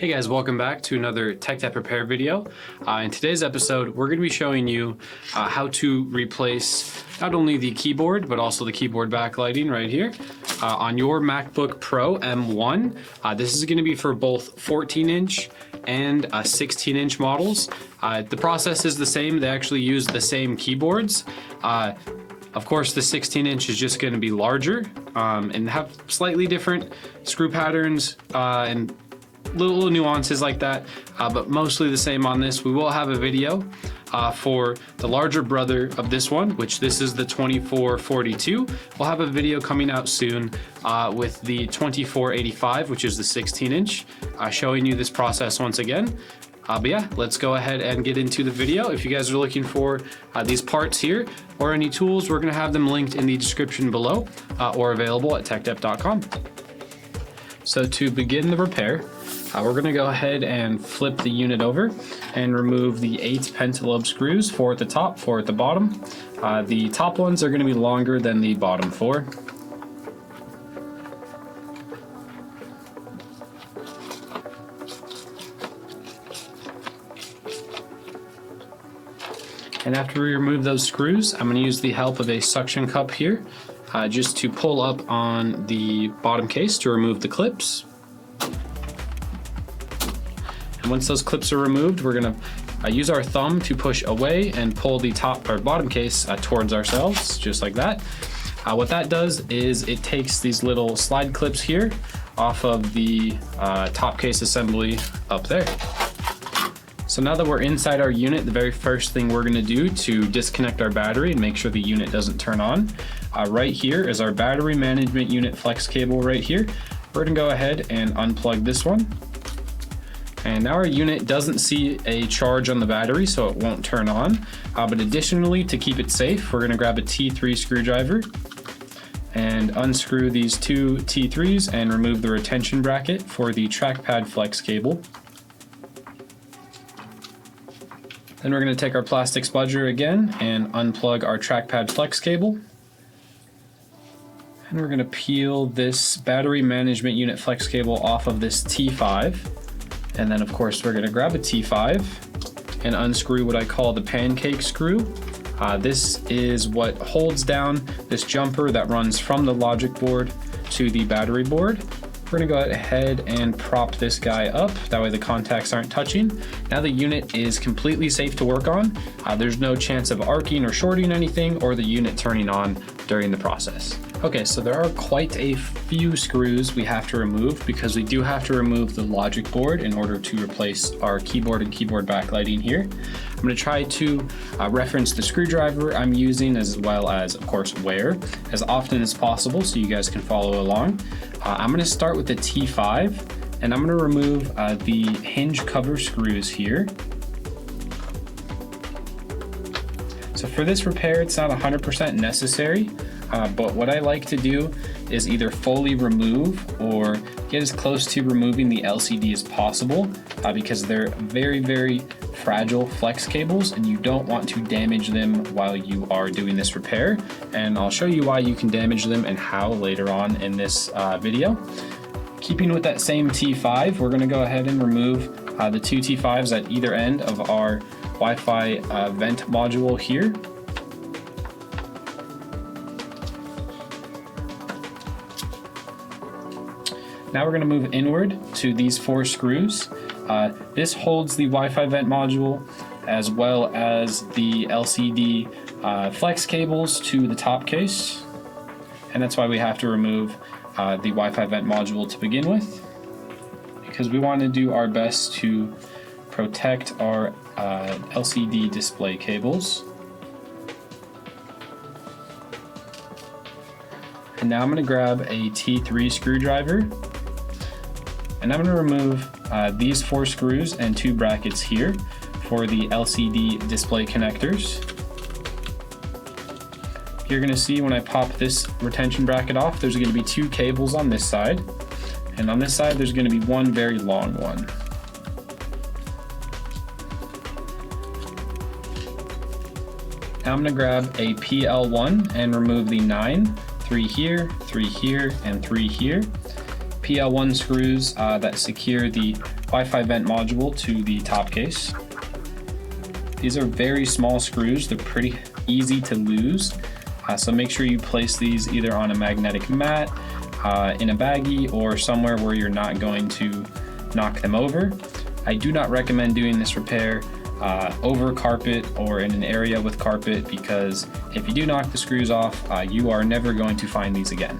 Hey guys, welcome back to another Tech That Prepare video. In today's episode, we're going to be showing you how to replace not only the keyboard, but also the keyboard backlighting right here on your MacBook Pro M1. This is going to be for both 14-inch and 16-inch models. The process is the same. They actually use the same keyboards. Of course, the 16-inch is just going to be larger and have slightly different screw patterns and little nuances like that, but mostly the same on this. We will have a video for the larger brother of this one, which this is the 2442. We'll have a video coming out soon with the 2485, which is the 16-inch, showing you this process once again. But yeah, let's go ahead and get into the video. If you guys are looking for these parts here or any tools, we're gonna have them linked in the description below or available at techdep.com. So to begin the repair, we're gonna go ahead and flip the unit over and remove the 8 pentalobe screws, 4 at the top, 4 at the bottom. The top ones are gonna be longer than the bottom 4. And after we remove those screws, I'm gonna use the help of a suction cup here just to pull up on the bottom case to remove the clips. Once those clips are removed, we're gonna use our thumb to push away and pull the top or bottom case towards ourselves, just like that. What that does is it takes these little slide clips here off of the top case assembly up there. So now that we're inside our unit, the very first thing we're gonna do to disconnect our battery and make sure the unit doesn't turn on, right here is our battery management unit flex cable right here. We're gonna go ahead and unplug this one. And now our unit doesn't see a charge on the battery, so it won't turn on. But additionally, to keep it safe, we're gonna grab a T3 screwdriver and unscrew these 2 T3s and remove the retention bracket for the trackpad flex cable. Then we're gonna take our plastic spudger again and unplug our trackpad flex cable. And we're gonna peel this battery management unit flex cable off of this T5. And then of course we're gonna grab a T5 and unscrew what I call the pancake screw. This is what holds down this jumper that runs from the logic board to the battery board. We're gonna go ahead and prop this guy up. That way the contacts aren't touching. Now the unit is completely safe to work on. There's no chance of arcing or shorting anything or the unit turning on during the process. Okay, so there are quite a few screws we have to remove because we do have to remove the logic board in order to replace our keyboard and keyboard backlighting here. I'm gonna try to reference the screwdriver I'm using as well as, of course, where as often as possible so you guys can follow along. I'm gonna start with the T5 and I'm gonna remove the hinge cover screws here. So for this repair, it's not 100% necessary. But what I like to do is either fully remove or get as close to removing the LCD as possible because they're very, very fragile flex cables and you don't want to damage them while you are doing this repair. And I'll show you why you can damage them and how later on in this video. Keeping with that same T5, we're gonna go ahead and remove the 2 T5s at either end of our Wi-Fi vent module here. Now we're going to move inward to these 4 screws. This holds the Wi-Fi vent module as well as the LCD flex cables to the top case. And that's why we have to remove the Wi-Fi vent module to begin with, because we want to do our best to protect our LCD display cables. And now I'm going to grab a T3 screwdriver. And I'm going to remove these 4 screws and 2 brackets here for the LCD display connectors. You're going to see when I pop this retention bracket off, there's going to be 2 cables on this side. And on this side, there's going to be 1 very long one. Now I'm going to grab a PL1 and remove the 9, 3 here, 3 here, and 3 here. PL1 screws that secure the Wi-Fi vent module to the top case. These are very small screws. They're pretty easy to lose. So make sure you place these either on a magnetic mat, in a baggie, or somewhere where you're not going to knock them over. I do not recommend doing this repair over carpet or in an area with carpet, because if you do knock the screws off, you are never going to find these again.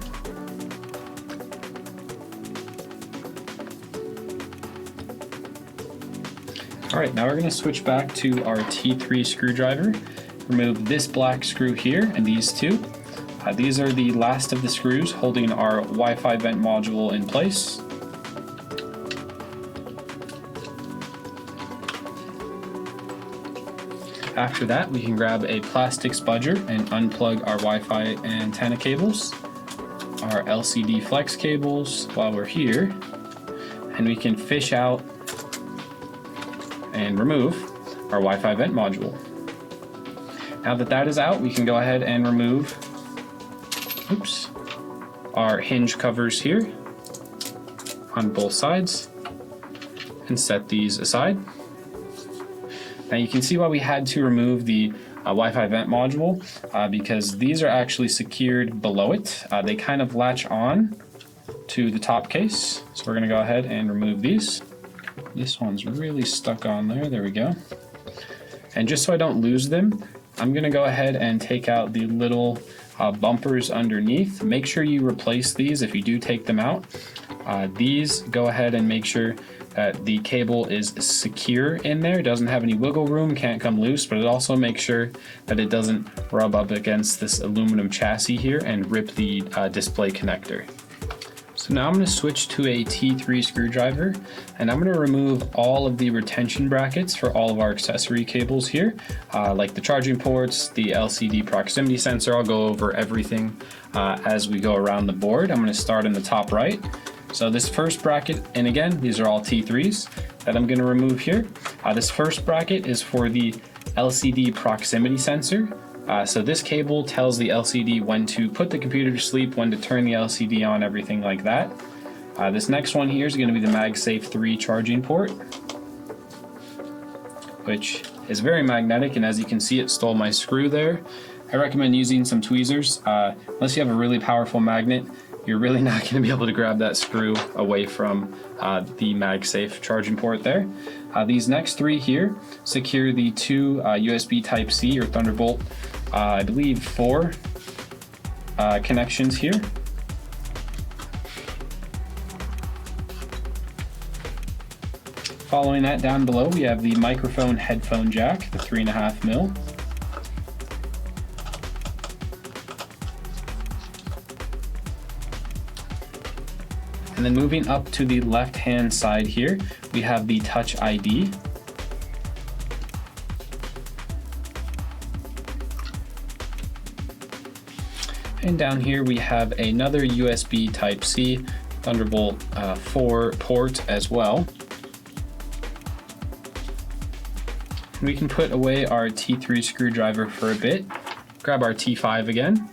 All right, now we're going to switch back to our T3 screwdriver. Remove this black screw here and these two. These are the last of the screws holding our Wi-Fi vent module in place. After that, we can grab a plastic spudger and unplug our Wi-Fi antenna cables, our LCD flex cables while we're here, and we can fish out and remove our Wi-Fi vent module. Now that that is out, we can go ahead and remove our hinge covers here on both sides and set these aside. Now you can see why we had to remove the Wi-Fi vent module, because these are actually secured below it. They kind of latch on to the top case. So we're going to go ahead and remove these. This one's really stuck on there. There we go. And just so I don't lose them, I'm going to go ahead and take out the little bumpers underneath. Make sure you replace these if you do take them out. These, go ahead and make sure that the cable is secure in there. It doesn't have any wiggle room, can't come loose, but it also makes sure that it doesn't rub up against this aluminum chassis here and rip the display connector. So now I'm going to switch to a T3 screwdriver, and I'm going to remove all of the retention brackets for all of our accessory cables here, like the charging ports, the LCD proximity sensor. I'll go over everything as we go around the board. I'm going to start in the top right. So this first bracket, and again, these are all T3s that I'm going to remove here. This first bracket is for the LCD proximity sensor. So this cable tells the LCD when to put the computer to sleep, when to turn the LCD on, everything like that. This next one here is going to be the MagSafe 3 charging port, which is very magnetic, and as you can see, it stole my screw there. I recommend using some tweezers. Unless you have a really powerful magnet, you're really not going to be able to grab that screw away from the MagSafe charging port there. These next three here secure the two USB Type-C or Thunderbolt, I believe 4 connections here. Following that, down below we have the microphone headphone jack, the 3.5 mil. And then moving up to the left-hand side here, we have the Touch ID. And down here we have another USB Type-C Thunderbolt 4 port as well. And we can put away our T3 screwdriver for a bit. Grab our T5 again.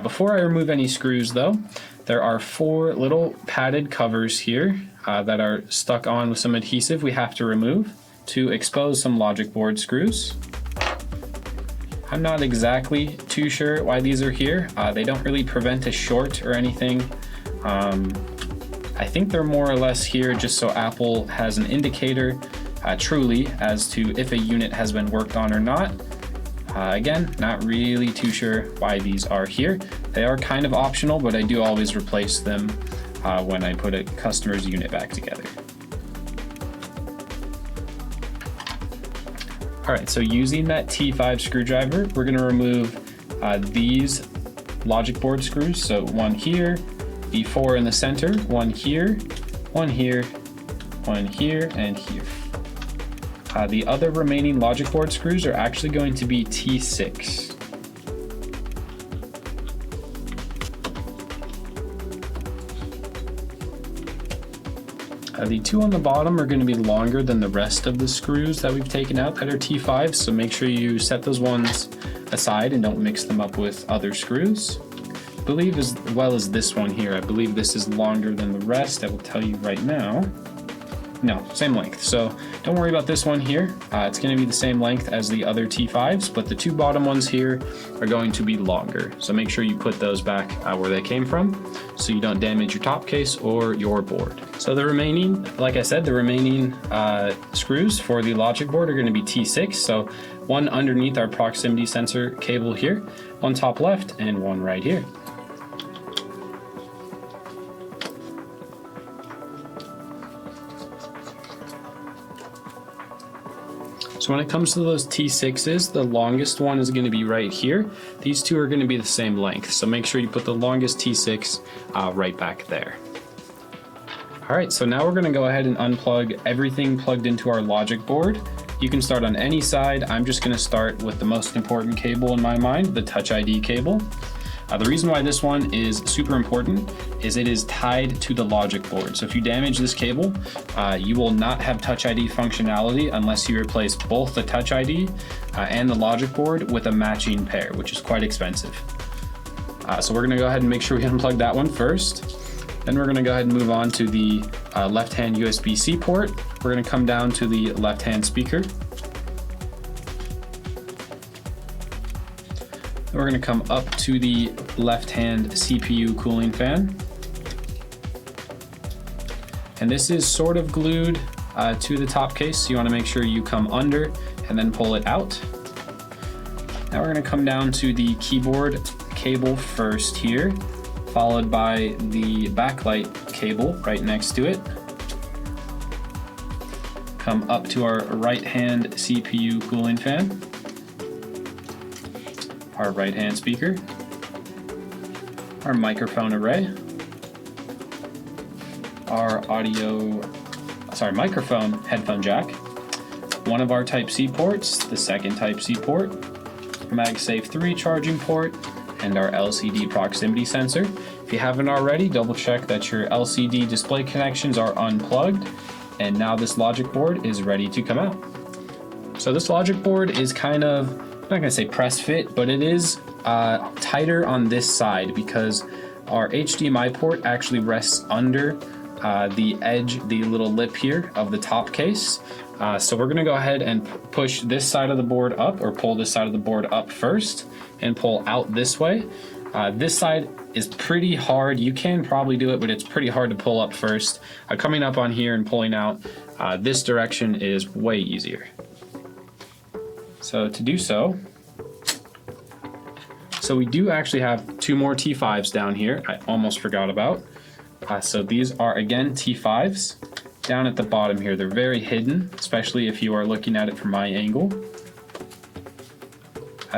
Before I remove any screws though, there are 4 little padded covers here that are stuck on with some adhesive we have to remove to expose some logic board screws. I'm not exactly too sure why these are here. They don't really prevent a short or anything. I think they're more or less here just so Apple has an indicator truly as to if a unit has been worked on or not. Again, not really too sure why these are here. They are kind of optional, but I do always replace them when I put a customer's unit back together. All right, so using that T5 screwdriver, we're gonna remove these logic board screws. So one here, the 4 in the center, one here, one here, one here, and here. The other remaining logic board screws are actually going to be T6. The 2 on the bottom are going to be longer than the rest of the screws that we've taken out that are T5, so make sure you set those ones aside and don't mix them up with other screws. I believe as well as this one here, I believe this is longer than the rest. I will tell you right now. No, same length. So don't worry about this one here. It's going to be the same length as the other T5s, but the two bottom ones here are going to be longer. So make sure you put those back where they came from so you don't damage your top case or your board. So the remaining, like I said, the remaining screws for the logic board are going to be T6. So one underneath our proximity sensor cable here, one top left and one right here. So when it comes to those T6s, the longest one is going to be right here. These two are going to be the same length, so make sure you put the longest T6 right back there. All right, so now we're going to go ahead and unplug everything plugged into our logic board. You can start on any side. I'm just going to start with the most important cable in my mind, the Touch ID cable. The reason why this one is super important is it is tied to the logic board. So if you damage this cable, you will not have Touch ID functionality unless you replace both the Touch ID and the logic board with a matching pair, which is quite expensive. So we're gonna go ahead and make sure we unplug that one first. Then we're gonna go ahead and move on to the left-hand USB-C port. We're gonna come down to the left-hand speaker. We're going to come up to the left-hand CPU cooling fan. And this is sort of glued to the top case, so you want to make sure you come under and then pull it out. Now we're going to come down to the keyboard cable first here, followed by the backlight cable right next to it. Come up to our right-hand CPU cooling fan, our right-hand speaker, our microphone array, our microphone headphone jack, one of our Type-C ports, the second Type-C port, MagSafe 3 charging port, and our LCD proximity sensor. If you haven't already, double check that your LCD display connections are unplugged, and now this logic board is ready to come out. So this logic board is kind of, I'm not gonna say press fit, but it is tighter on this side because our HDMI port actually rests under the edge, the little lip here of the top case. So we're gonna go ahead and push this side of the board up, or pull this side of the board up first and pull out this way. This side is pretty hard. You can probably do it, but it's pretty hard to pull up first. Coming up on here and pulling out this direction is way easier. So to do so we do actually have two more T5s down here I almost forgot about. So these are again T5s down at the bottom here. They're very hidden, especially if you are looking at it from my angle.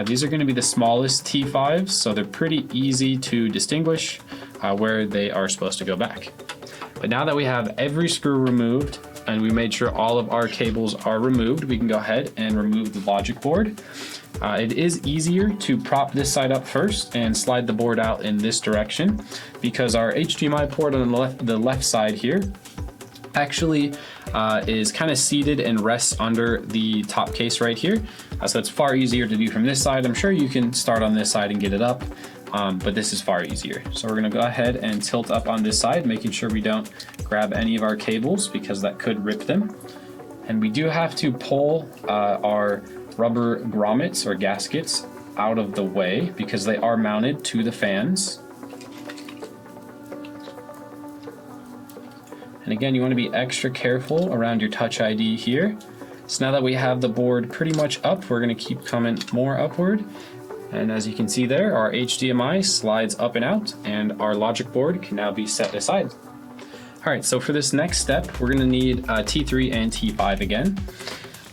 These are going to be the smallest T5s, so they're pretty easy to distinguish where they are supposed to go back. But now that we have every screw removed and we made sure all of our cables are removed, we can go ahead and remove the logic board. It is easier to prop this side up first and slide the board out in this direction because our HDMI port on the left side here actually is kind of seated and rests under the top case right here. So it's far easier to do from this side. I'm sure you can start on this side and get it up, but this is far easier. So we're gonna go ahead and tilt up on this side, making sure we don't grab any of our cables because that could rip them. And we do have to pull our rubber grommets or gaskets out of the way because they are mounted to the fans. And again, you want to be extra careful around your Touch ID here. So now that we have the board pretty much up, we're going to keep coming more upward. And as you can see there, our HDMI slides up and out, and our logic board can now be set aside. All right, so for this next step, we're going to need T3 and T5 again.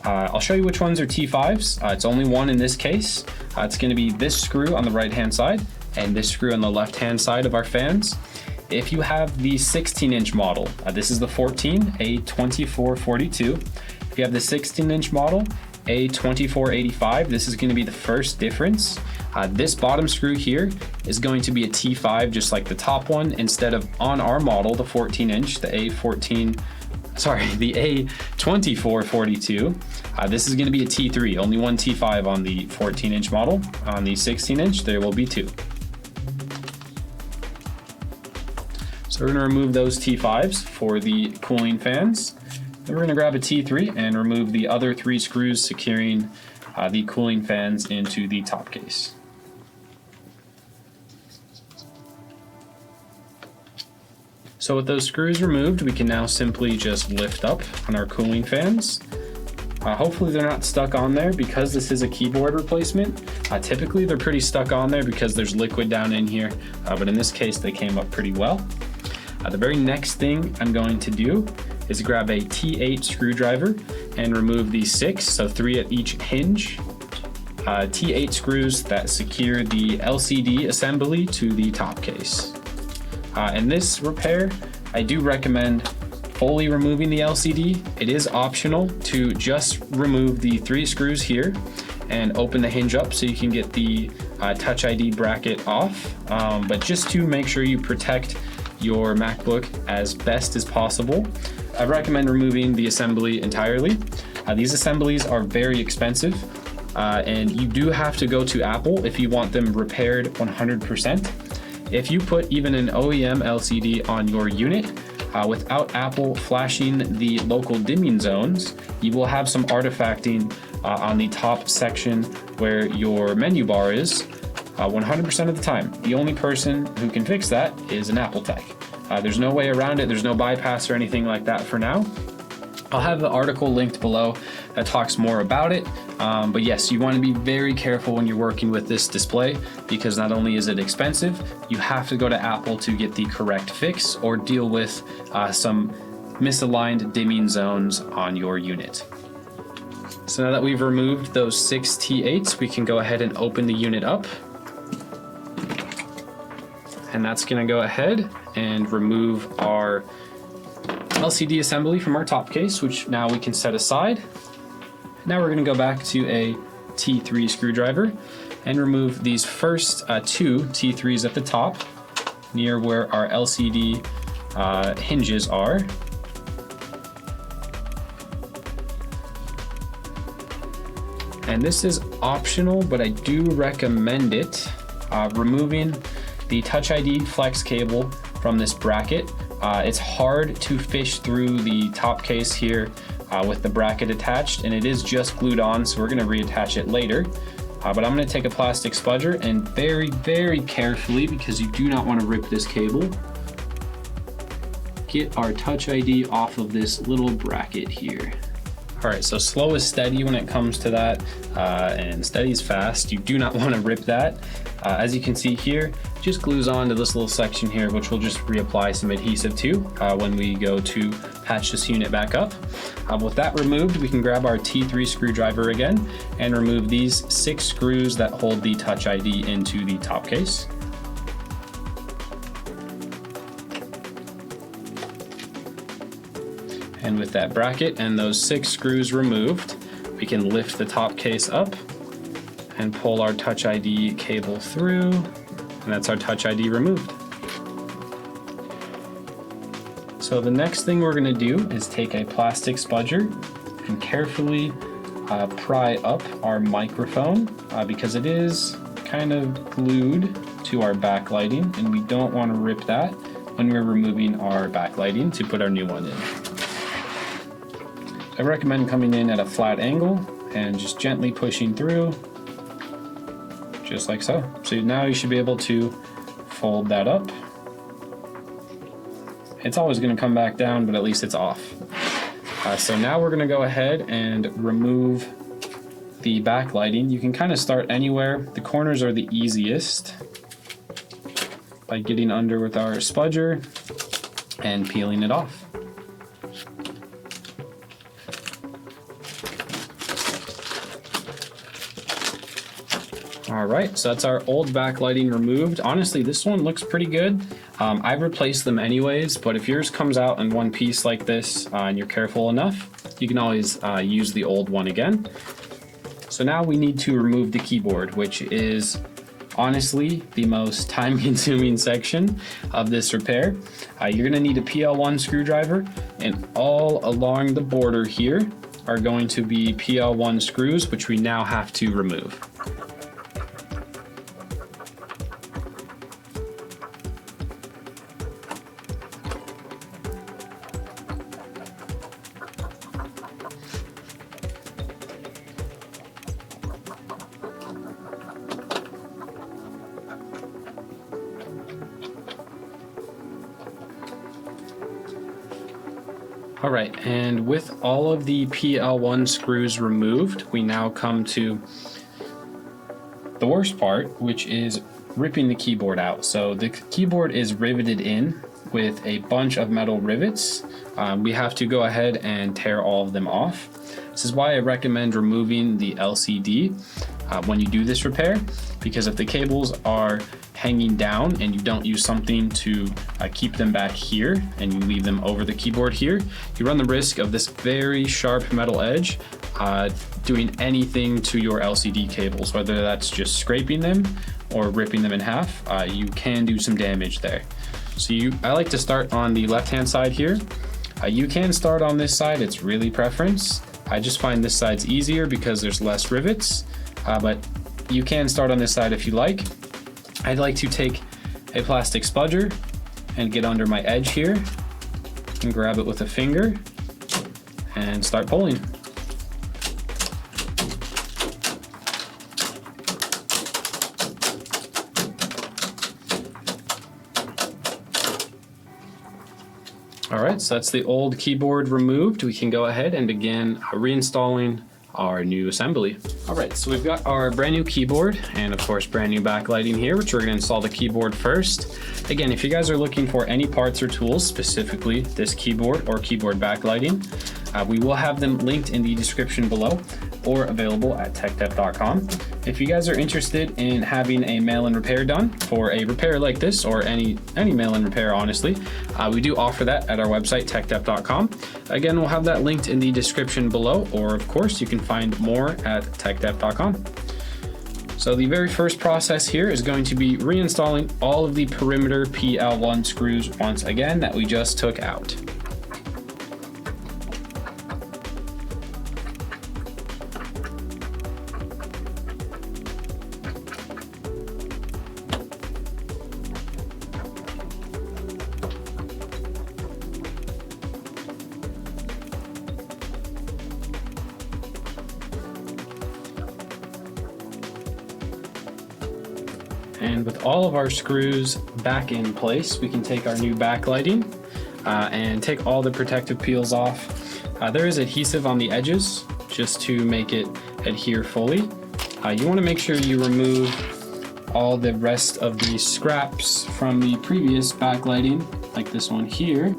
I'll show you which ones are T5s. It's only one in this case. It's going to be this screw on the right-hand side and this screw on the left-hand side of our fans. If you have the 16-inch model, this is the 14 A2442. If you have the 16-inch model, A2485, this is going to be the first difference. This bottom screw here is going to be a T5, just like the top one, instead of on our model, the 14-inch, the A2442. This is going to be a T3, only one T5 on the 14-inch model. On the 16-inch, there will be two. So we're going to remove those T5s for the cooling fans. Then we're gonna grab a T3 and remove the other 3 screws securing the cooling fans into the top case. So with those screws removed, we can now simply just lift up on our cooling fans. Hopefully they're not stuck on there because this is a keyboard replacement. Typically they're pretty stuck on there because there's liquid down in here, but in this case they came up pretty well. The very next thing I'm going to do is grab a T8 screwdriver and remove these 6, so 3 at each hinge, T8 screws that secure the LCD assembly to the top case. In this repair, I do recommend fully removing the LCD. It is optional to just remove the 3 screws here and open the hinge up so you can get the Touch ID bracket off, but just to make sure you protect your MacBook as best as possible, I recommend removing the assembly entirely. These assemblies are very expensive, and you do have to go to Apple if you want them repaired 100%. If you put even an OEM LCD on your unit without Apple flashing the local dimming zones, you will have some artifacting on the top section where your menu bar is 100% of the time. The only person who can fix that is an Apple tech. There's no way around it. There's no bypass or anything like that for now. I'll have the article linked below that talks more about it. But yes, you want to be very careful when you're working with this display because not only is it expensive, you have to go to Apple to get the correct fix or deal with some misaligned dimming zones on your unit. So now that we've removed those 6 T8s, we can go ahead and open the unit up. And that's going to go ahead and remove our LCD assembly from our top case, which now we can set aside. Now we're going to go back to a T3 screwdriver and remove these first 2 T3s at the top near where our LCD hinges are. And this is optional, but I do recommend it. Removing the Touch ID flex cable from this bracket. It's hard to fish through the top case here with the bracket attached, and it is just glued on, so we're going to reattach it later. But I'm going to take a plastic spudger and very, very carefully, because you do not want to rip this cable, get our Touch ID off of this little bracket here. All right, so slow is steady when it comes to that, and steady is fast. You do not want to rip that. As you can see here, just glues on to this little section here, which we'll just reapply some adhesive to when we go to patch this unit back up. With that removed, we can grab our T3 screwdriver again and remove these 6 screws that hold the Touch ID into the top case. And with that bracket and those 6 screws removed, we can lift the top case up and pull our Touch ID cable through, and that's our Touch ID removed. So the next thing we're going to do is take a plastic spudger and carefully pry up our microphone because it is kind of glued to our backlighting, and we don't want to rip that when we're removing our backlighting to put our new one in. I recommend coming in at a flat angle and just gently pushing through, just like so. So now you should be able to fold that up. It's always going to come back down, but at least it's off. So now we're going to go ahead and remove the backlighting. You can kind of start anywhere. The corners are the easiest by getting under with our spudger and peeling it off. All right, so that's our old backlighting removed. Honestly, this one looks pretty good. I've replaced them anyways, but if yours comes out in one piece like this and you're careful enough, you can always use the old one again. So now we need to remove the keyboard, which is honestly the most time-consuming section of this repair. You're gonna need a PL1 screwdriver, and all along the border here are going to be PL1 screws, which we now have to remove. All right, and with all of the PL1 screws removed, we now come to the worst part, which is ripping the keyboard out. So the keyboard is riveted in with a bunch of metal rivets. We have to go ahead and tear all of them off. This is why I recommend removing the LCD when you do this repair, because if the cables are hanging down and you don't use something to keep them back here and you leave them over the keyboard here, you run the risk of this very sharp metal edge doing anything to your LCD cables, whether that's just scraping them or ripping them in half. You can do some damage there. So I like to start on the left-hand side here. You can start on this side, it's really preference. I just find this side's easier because there's less rivets, but you can start on this side if you like. I'd like to take a plastic spudger and get under my edge here and grab it with a finger and start pulling. All right, so that's the old keyboard removed. We can go ahead and begin reinstalling our new assembly. All right, so we've got our brand new keyboard and of course brand new backlighting here, which we're gonna install the keyboard first. Again, if you guys are looking for any parts or tools, specifically this keyboard or keyboard backlighting, we will have them linked in the description below or available at techdev.com. If you guys are interested in having a mail-in repair done for a repair like this, or any mail-in repair, honestly, we do offer that at our website, techdev.com. Again, we'll have that linked in the description below, or of course, you can find more at techdev.com. So the very first process here is going to be reinstalling all of the perimeter PL1 screws once again that we just took out. And with all of our screws back in place, we can take our new backlighting and take all the protective peels off. There is adhesive on the edges just to make it adhere fully. You want to make sure you remove all the rest of the scraps from the previous backlighting, like this one here.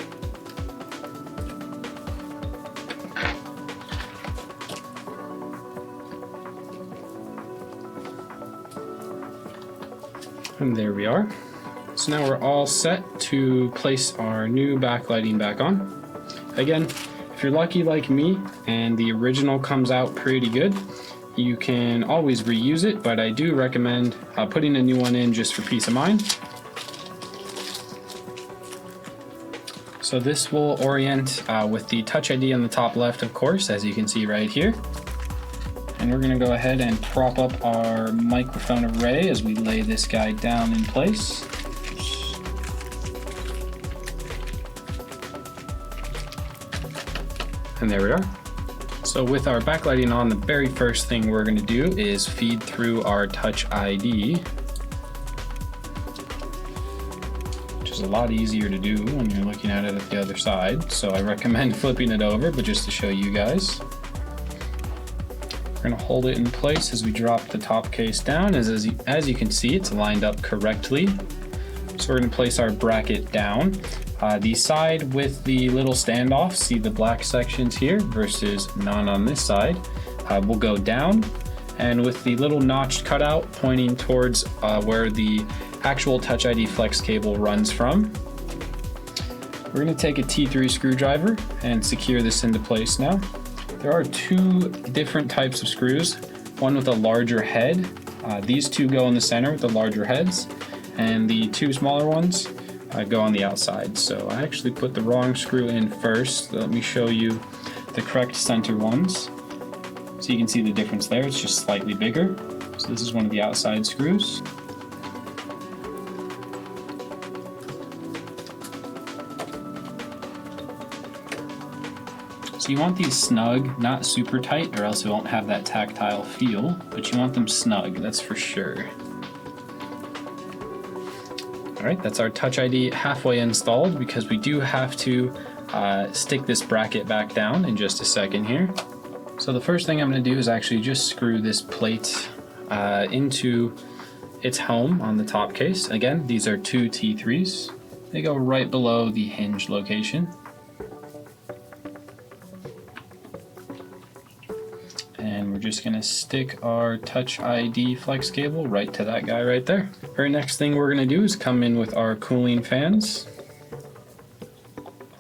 And there we are. So now we're all set to place our new backlighting back on. Again, if you're lucky like me and the original comes out pretty good, you can always reuse it, but I do recommend putting a new one in just for peace of mind. So this will orient with the Touch ID on the top left, of course, as you can see right here. And we're gonna go ahead and prop up our microphone array as we lay this guy down in place. And there we are. So with our backlighting on, the very first thing we're gonna do is feed through our Touch ID, which is a lot easier to do when you're looking at it at the other side. So I recommend flipping it over, but just to show you guys. We're gonna hold it in place as we drop the top case down. As you can see, it's lined up correctly. So we're gonna place our bracket down. The side with the little standoff, see the black sections here versus none on this side, will go down. And with the little notched cutout pointing towards where the actual Touch ID flex cable runs from, we're gonna take a T3 screwdriver and secure this into place now. There are two different types of screws, one with a larger head. These two go in the center with the larger heads, and the two smaller ones go on the outside. So I actually put the wrong screw in first. Let me show you the correct center ones. So you can see the difference there, it's just slightly bigger. So this is one of the outside screws. So you want these snug, not super tight, or else it won't have that tactile feel, but you want them snug, that's for sure. All right, that's our Touch ID halfway installed, because we do have to stick this bracket back down in just a second here. So the first thing I'm going to do is actually just screw this plate into its home on the top case. Again, these are two T3s. They go right below the hinge location. And we're just going to stick our Touch ID flex cable right to that guy right there. Very next thing we're going to do is come in with our cooling fans.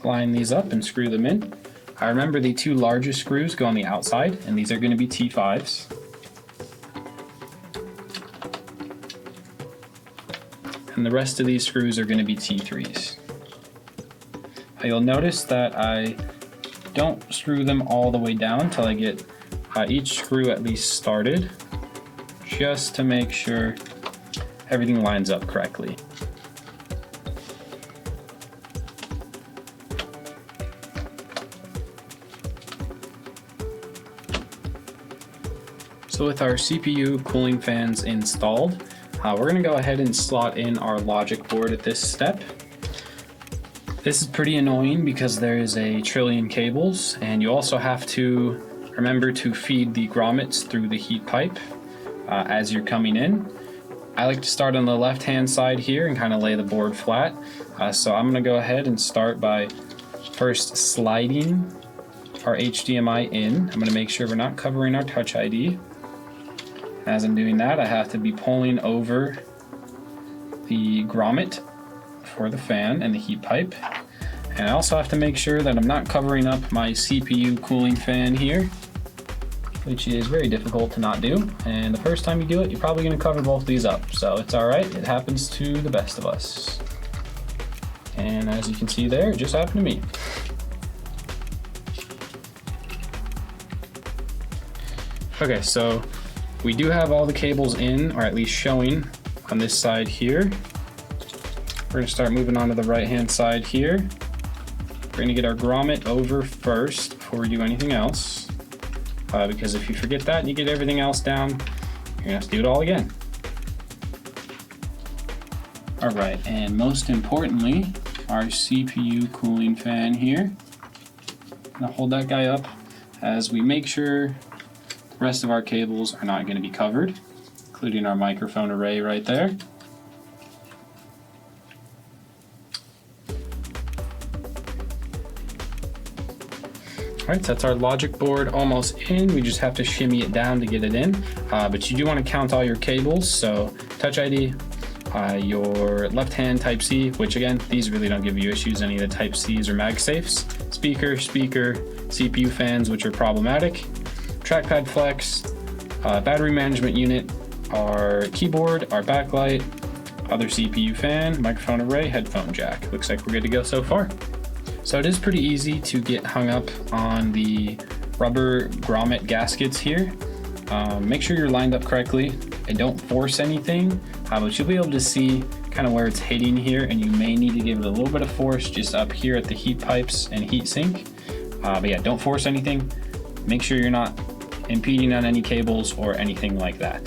Line these up and screw them in. I remember the two largest screws go on the outside, and these are going to be T5s. And the rest of these screws are going to be T3s. You'll notice that I don't screw them all the way down until I get each screw at least started, just to make sure everything lines up correctly. So with our CPU cooling fans installed, we're going to go ahead and slot in our logic board at this step. This is pretty annoying because there is a trillion cables, and you also have to remember to feed the grommets through the heat pipe as you're coming in. I like to start on the left hand side here and kind of lay the board flat. So I'm going to go ahead and start by first sliding our HDMI in. I'm going to make sure we're not covering our Touch ID. As I'm doing that, I have to be pulling over the grommet for the fan and the heat pipe. And I also have to make sure that I'm not covering up my CPU cooling fan here, which is very difficult to not do. And the first time you do it, you're probably going to cover both these up. So it's all right. It happens to the best of us. And as you can see there, it just happened to me. Okay, so we do have all the cables in, or at least showing on this side here. We're going to start moving on to the right hand side here. We're going to get our grommet over first before we do anything else, because if you forget that and you get everything else down, you're going to have to do it all again. All right, and most importantly, our CPU cooling fan here. I'm going to hold that guy up as we make sure the rest of our cables are not going to be covered, including our microphone array right there. Alright, so that's our logic board almost in. We just have to shimmy it down to get it in. But you do want to count all your cables, so Touch ID, your left-hand Type-C, which again, these really don't give you issues, any of the Type-Cs or MagSafes. Speaker, CPU fans, which are problematic. Trackpad flex, battery management unit, our keyboard, our backlight, other CPU fan, microphone array, headphone jack. Looks like we're good to go so far. So it is pretty easy to get hung up on the rubber grommet gaskets here. Make sure you're lined up correctly and don't force anything, but you'll be able to see kind of where it's hitting here, and you may need to give it a little bit of force just up here at the heat pipes and heat sink. But yeah, don't force anything. Make sure you're not impeding on any cables or anything like that.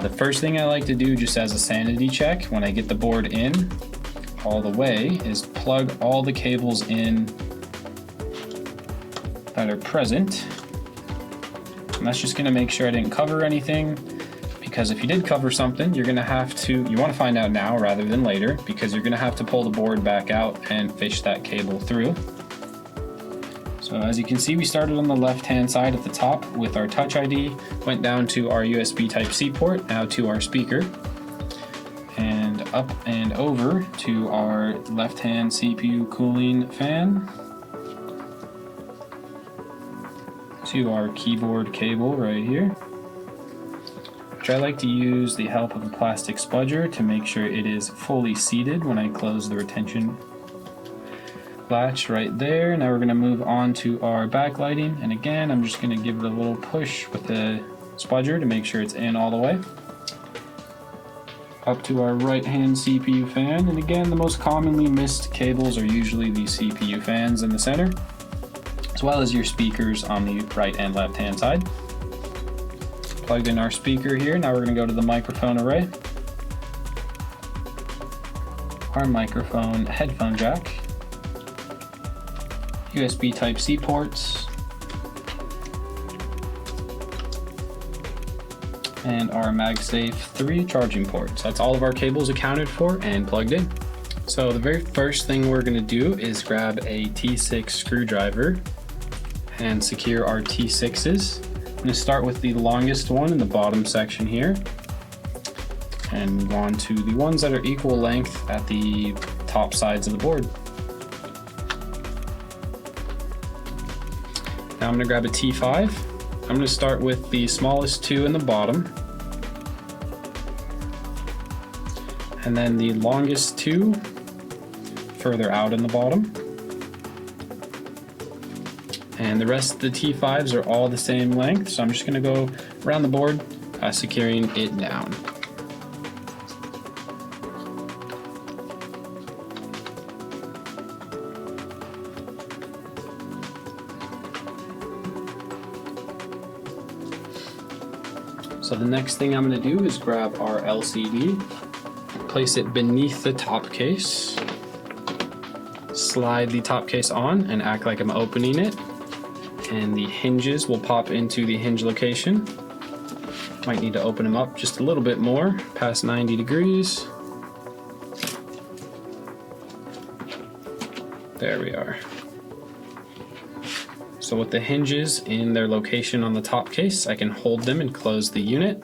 The first thing I like to do, just as a sanity check, when I get the board in all the way, is plug all the cables in that are present. And that's just going to make sure I didn't cover anything, because if you did cover something, you're going to have to, you want to find out now rather than later, because you're going to have to pull the board back out and fish that cable through. So as you can see, we started on the left-hand side at the top with our Touch ID, went down to our USB Type-C port, now to our speaker, and up and over to our left-hand CPU cooling fan, to our keyboard cable right here, which I like to use the help of a plastic spudger to make sure it is fully seated when I close the retention latch right there. Now we're going to move on to our backlighting, and again I'm just going to give it a little push with the spudger to make sure it's in all the way. Up to our right hand CPU fan, and again the most commonly missed cables are usually the CPU fans in the center, as well as your speakers on the right and left hand side. Plugged in our speaker here. Now we're going to go to the microphone array, our microphone headphone jack, USB Type-C ports, and our MagSafe 3 charging ports. That's all of our cables accounted for and plugged in. So the very first thing we're going to do is grab a T6 screwdriver and secure our T6s. I'm going to start with the longest one in the bottom section here and move on to the ones that are equal length at the top sides of the board. Now I'm going to grab a T5. I'm going to start with the smallest two in the bottom, and then the longest two further out in the bottom. And the rest of the T5s are all the same length, so I'm just going to go around the board, securing it down. So the next thing I'm going to do is grab our LCD, place it beneath the top case, slide the top case on and act like I'm opening it, and the hinges will pop into the hinge location. Might need to open them up just a little bit more, past 90 degrees. There we are. So with the hinges in their location on the top case, I can hold them and close the unit.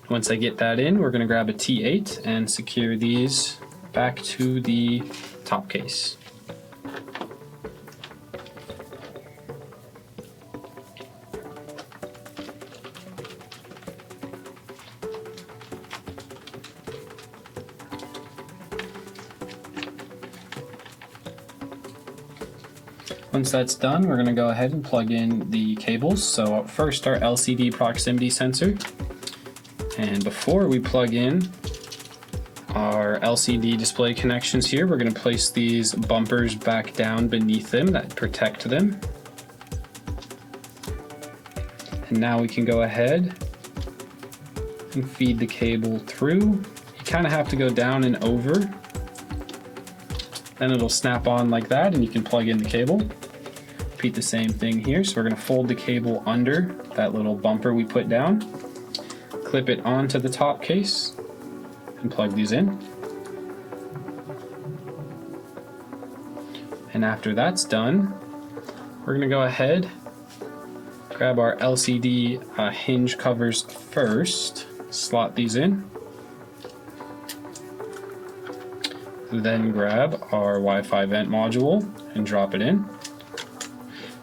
Once I get that in, we're going to grab a T8 and secure these back to the top case. Once that's done, we're going to go ahead and plug in the cables. So first, our LCD proximity sensor. And before we plug in our LCD display connections here, we're going to place these bumpers back down beneath them that protect them. And now we can go ahead and feed the cable through. You kind of have to go down and over. Then it'll snap on like that and you can plug in the cable. Repeat the same thing here. So we're going to fold the cable under that little bumper we put down, clip it onto the top case, and plug these in. And after that's done, we're going to go ahead, grab our LCD hinge covers first, slot these in, then grab our Wi-Fi vent module and drop it in.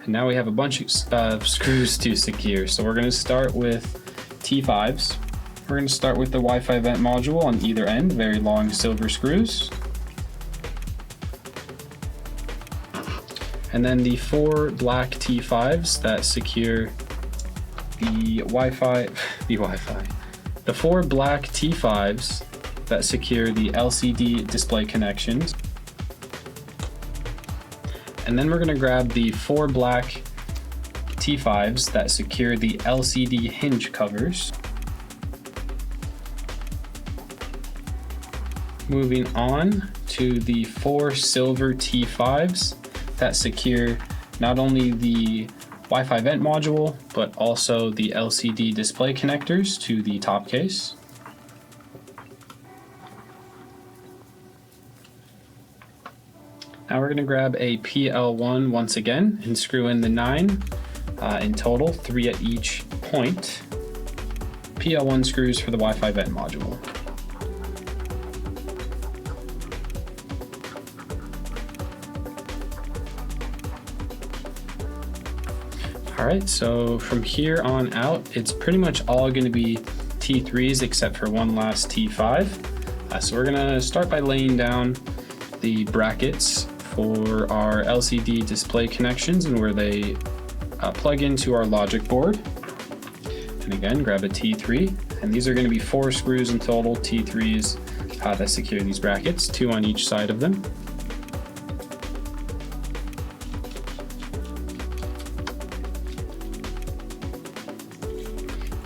And now we have a bunch of screws to secure. So we're going to start with T5s. We're going to start with the Wi-Fi vent module on either end, very long silver screws. And then the 4 black T5s that secure the the 4 black T5s that secure the LCD display connections. And then we're going to grab the 4 black T5s that secure the LCD hinge covers. Moving on to the 4 silver T5s that secure not only the Wi-Fi vent module, but also the LCD display connectors to the top case. Now we're going to grab a PL1 once again and screw in the 9 in total, 3 at each point. PL1 screws for the Wi-Fi vent module. Alright, so from here on out, it's pretty much all going to be T3s except for one last T5. So we're going to start by laying down the brackets for our LCD display connections and where they plug into our logic board. And again, grab a T3, and these are going to be 4 screws in total, T3s that secure these brackets, 2 on each side of them.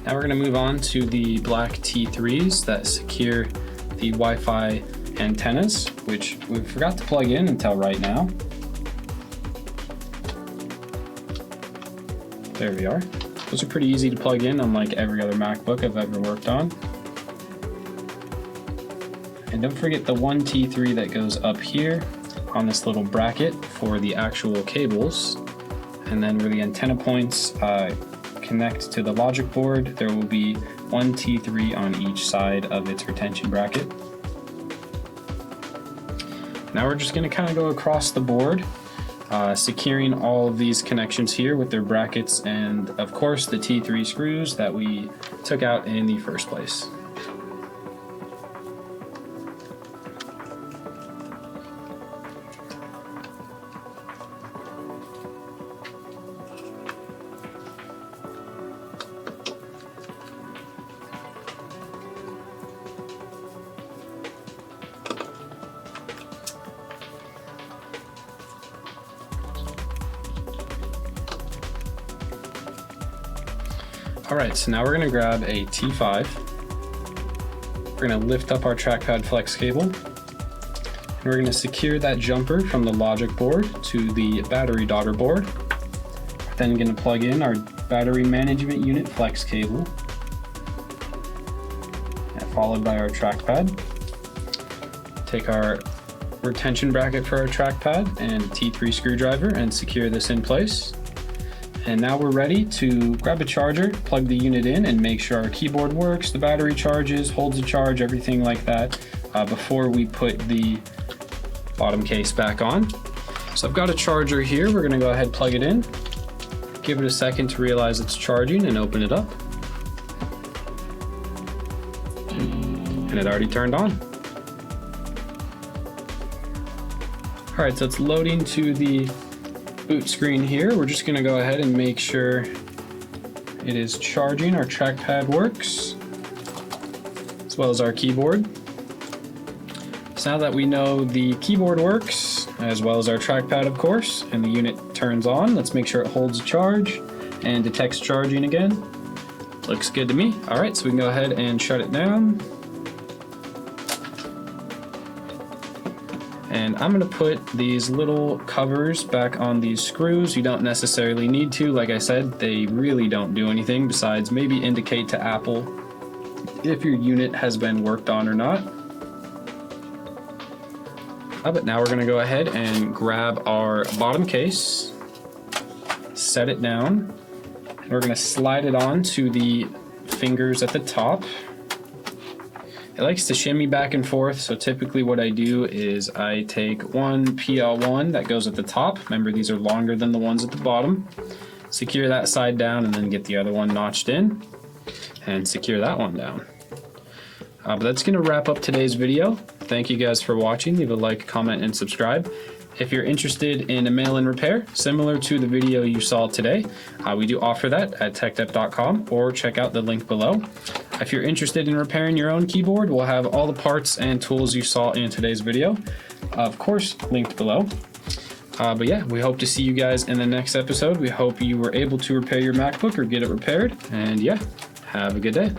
Now we're going to move on to the black T3s that secure the Wi-Fi antennas, which we forgot to plug in until right now. There we are. Those are pretty easy to plug in, unlike every other MacBook I've ever worked on. And don't forget the one T3 that goes up here on this little bracket for the actual cables. And then where the antenna points connect to the logic board, there will be one T3 on each side of its retention bracket. Now we're just going to kind of go across the board, securing all of these connections here with their brackets and of course the T3 screws that we took out in the first place. Alright, so now we're going to grab a T5. We're going to lift up our trackpad flex cable. And we're going to secure that jumper from the logic board to the battery daughter board. We're then going to plug in our battery management unit flex cable, followed by our trackpad. Take our retention bracket for our trackpad and T3 screwdriver and secure this in place. And now we're ready to grab a charger, plug the unit in, and make sure our keyboard works, the battery charges, holds a charge, everything like that, before we put the bottom case back on. So I've got a charger here. We're going to go ahead and plug it in. Give it a second to realize it's charging and open it up. And it already turned on. All right, so it's loading to the boot screen here. We're just going to go ahead and make sure it is charging. Our trackpad works, as well as our keyboard. So now that we know the keyboard works, as well as our trackpad, of course, and the unit turns on, let's make sure it holds a charge and detects charging again. Looks good to me. All right, so we can go ahead and shut it down. And I'm going to put these little covers back on these screws. You don't necessarily need to. Like I said, they really don't do anything besides maybe indicate to Apple if your unit has been worked on or not. But now we're going to go ahead and grab our bottom case, set it down, and we're going to slide it on to the fingers at the top. It likes to shimmy back and forth, so typically what I do is I take one PL1 that goes at the top. Remember, these are longer than the ones at the bottom. Secure that side down and then get the other one notched in and secure that one down. But that's going to wrap up today's video. Thank you guys for watching. Leave a like, comment, and subscribe. If you're interested in a mail-in repair, similar to the video you saw today, we do offer that at techdep.com, or check out the link below. If you're interested in repairing your own keyboard, we'll have all the parts and tools you saw in today's video, of course, linked below. But yeah, we hope to see you guys in the next episode. We hope you were able to repair your MacBook or get it repaired. And yeah, have a good day.